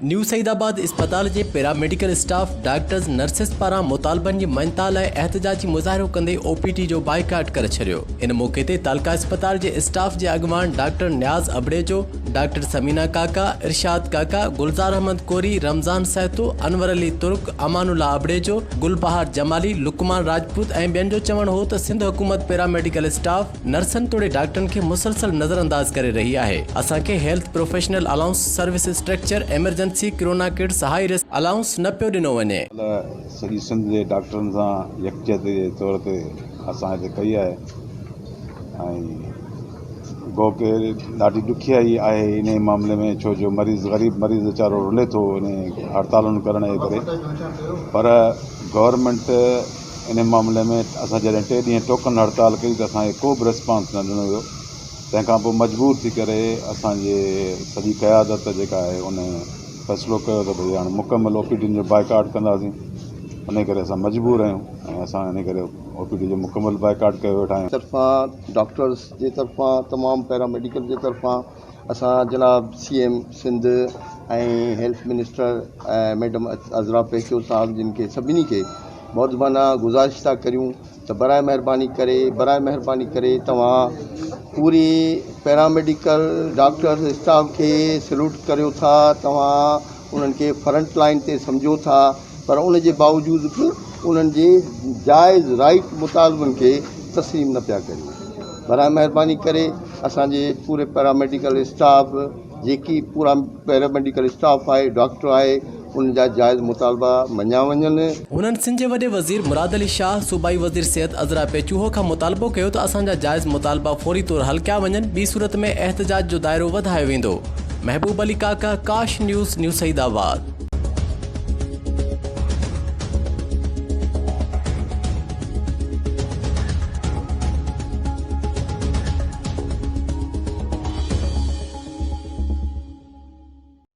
New Saidabad अस्पताल के paramedical staff doctors nurses पारा मुतालबन की मञता लाइ एहतजाजी मुज़ाहिरो कंदे ओपीडी जो बाइकाट करे छड़ियो। इन मौके ते तालका अस्पताल के स्टाफ के अगवान डॉक्टर न्याज अबड़ेजो, डॉक्टर समीना काका, इरशाद काका, गुलजार अहमद कोरी, रमजान सैतो, अनवर अली तुर्क, अमानुल्ला अबड़ेजो, गुलबहार जमाली, लुकमान राजपूत ऐं ॿियनि जो चवण हो त सिंध हुकूमत पैरामेडिकल स्टाफ नर्सन तोड़े डॉक्टरन के मुसलसल नजरअंदाज करे रही है। असांखे health professional allowance service structure emergency corona kits high risk allowance न पियो ॾिनो वञे। सॼी सिंध जे डॉक्टरनि सां यकजहत जे तौर ते असां हिते कई आहे ऐं गो के ॾाढी ॾुखियाई आहे इन मामले में, छो जो ग़रीब मरीज़ वीचारो रुले थो इन हड़तालुनि करण जे करे। पर गवर्नमेंट इन मामले में असां जॾहिं 3 ॾींहं टोकन हड़ताल कई त असांखे को बि रिस्पॉन्स न ॾिनो वियो। तंहिंखां पोइ मजबूर थी करे असांजे सॼी क़यादत जेका आहे उन फ़ैसिलो कयो त भई हाणे मुकमल ओपीडी जो बाइकाट कंदासीं। उन करे असां मजबूर आहियूं ऐं असां इन करे ओपीडी जो मुकमल बाइकाट कयो वेठा आहियूं। तरफ़ां डॉक्टर्स जे तरफ़ां तमामु पैरामेडिकल जे तरफ़ां असां जनाब CM सिंध ऐं हेल्थ मिनिस्टर मैडम अज़रा पेशो साहब जिन खे सभिनी खे मौजबाना गुज़ारिश था करियूं त बराए महिरबानी करे तव्हां पूरी पैरामेडिकल डॉक्टर स्टाफ खे सल्यूट करियो था, तव्हां उन्हनि खे फ्रंट लाइन ते सम्झो था, पर उन जे बावजूद बि उन्हनि जे जाइज़ राइट मुतालबनि खे तस्लीम न पिया करियो। बराए महिरबानी करे असांजे पूरे पैरामेडिकल स्टाफ जेकी पूरा पैरामेडिकल स्टाफ आहे, डॉक्टर आहे, उन जा जायज़ मुतालबा मञा वञनि। उन्हनि सिंध जे वॾे वज़ीर मुराद अली शाह, सूबाई वज़ीर सिहत अज़रा पेचूहो खां मुतालबो कयो त असांजा जायज़ मुतालबा फौरी तौर हल कया वञनि, ॿी सूरत में एहतजाज जो दायरो वधायो वेंदो। महबूब अली काका, काश न्यूज़, न्यू सईदाबाद।